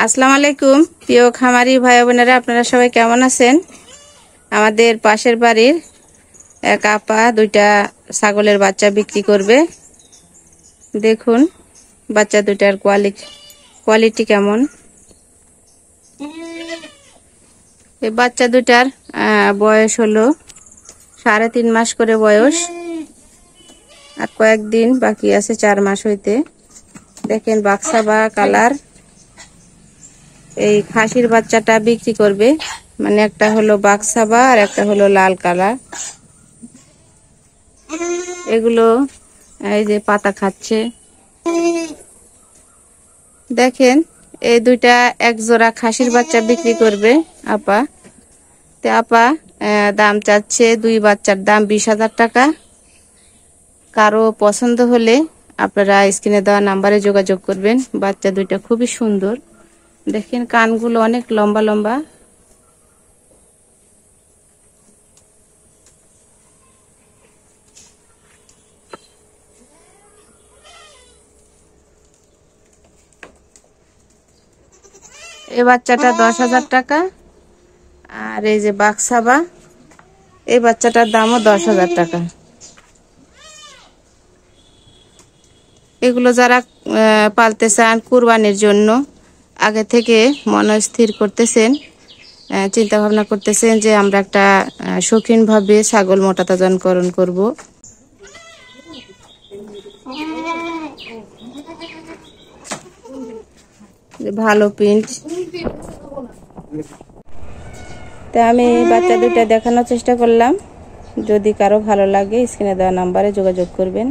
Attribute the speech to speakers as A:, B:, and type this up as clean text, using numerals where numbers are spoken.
A: আসসালামু আলাইকুম প্রিয় খামারি ভাই বোনেরা, আপনারা সবাই কেমন আছেন? আমাদের পাশের বাড়ির এক আপা দুইটা ছাগলের বাচ্চা বিক্রি করবে। দেখুন বাচ্চা দুইটার কোয়ালিটি কেমন। এই বাচ্চা দুইটার বয়স হলো 3.5 মাস করে বয়স, আর কয়েকদিন বাকি আছে 4 মাস হইতে। দেখেন বাক্সা বা কালার। এই খাসির বাচ্চাটা বিক্রি করবে, মানে একটা হলো বাক্সাবা আর একটা হলো লাল কালার। এগুলো এই যে পাতা খাচ্ছে। দেখেন এই দুইটা এক জোড়া খাসির বাচ্চা বিক্রি করবে আপা। তে আপা দাম চাচ্ছে, 2 বাচ্চার দাম 20,000 টাকা। কারো পছন্দ হলে আপনারা স্ক্রিনে দেওয়া নাম্বারে যোগাযোগ করবেন। বাচ্চা দুইটা খুবই সুন্দর। দেখেন কানগুলো অনেক লম্বা লম্বা। এই বাচ্চাটা 10,000 টাকা। আর এই যে বাক্সাবা, এই বাচ্চাটার দামও 10,000 টাকা। এগুলো যারা পালতে চান কুরবানির জন্য, আগে থেকে মনস্থির করতেছেন, চিন্তা ভাবনা করতেছেন যে আমরা একটা শৌখিনভাবে ছাগল মোটাতাজাকরণ করব। ভালো প্রিন্ট। তা আমি বাচ্চা দুইটা দেখানোর চেষ্টা করলাম। যদি কারো ভালো লাগে স্ক্রিনে দেওয়া নাম্বারে যোগাযোগ করবেন।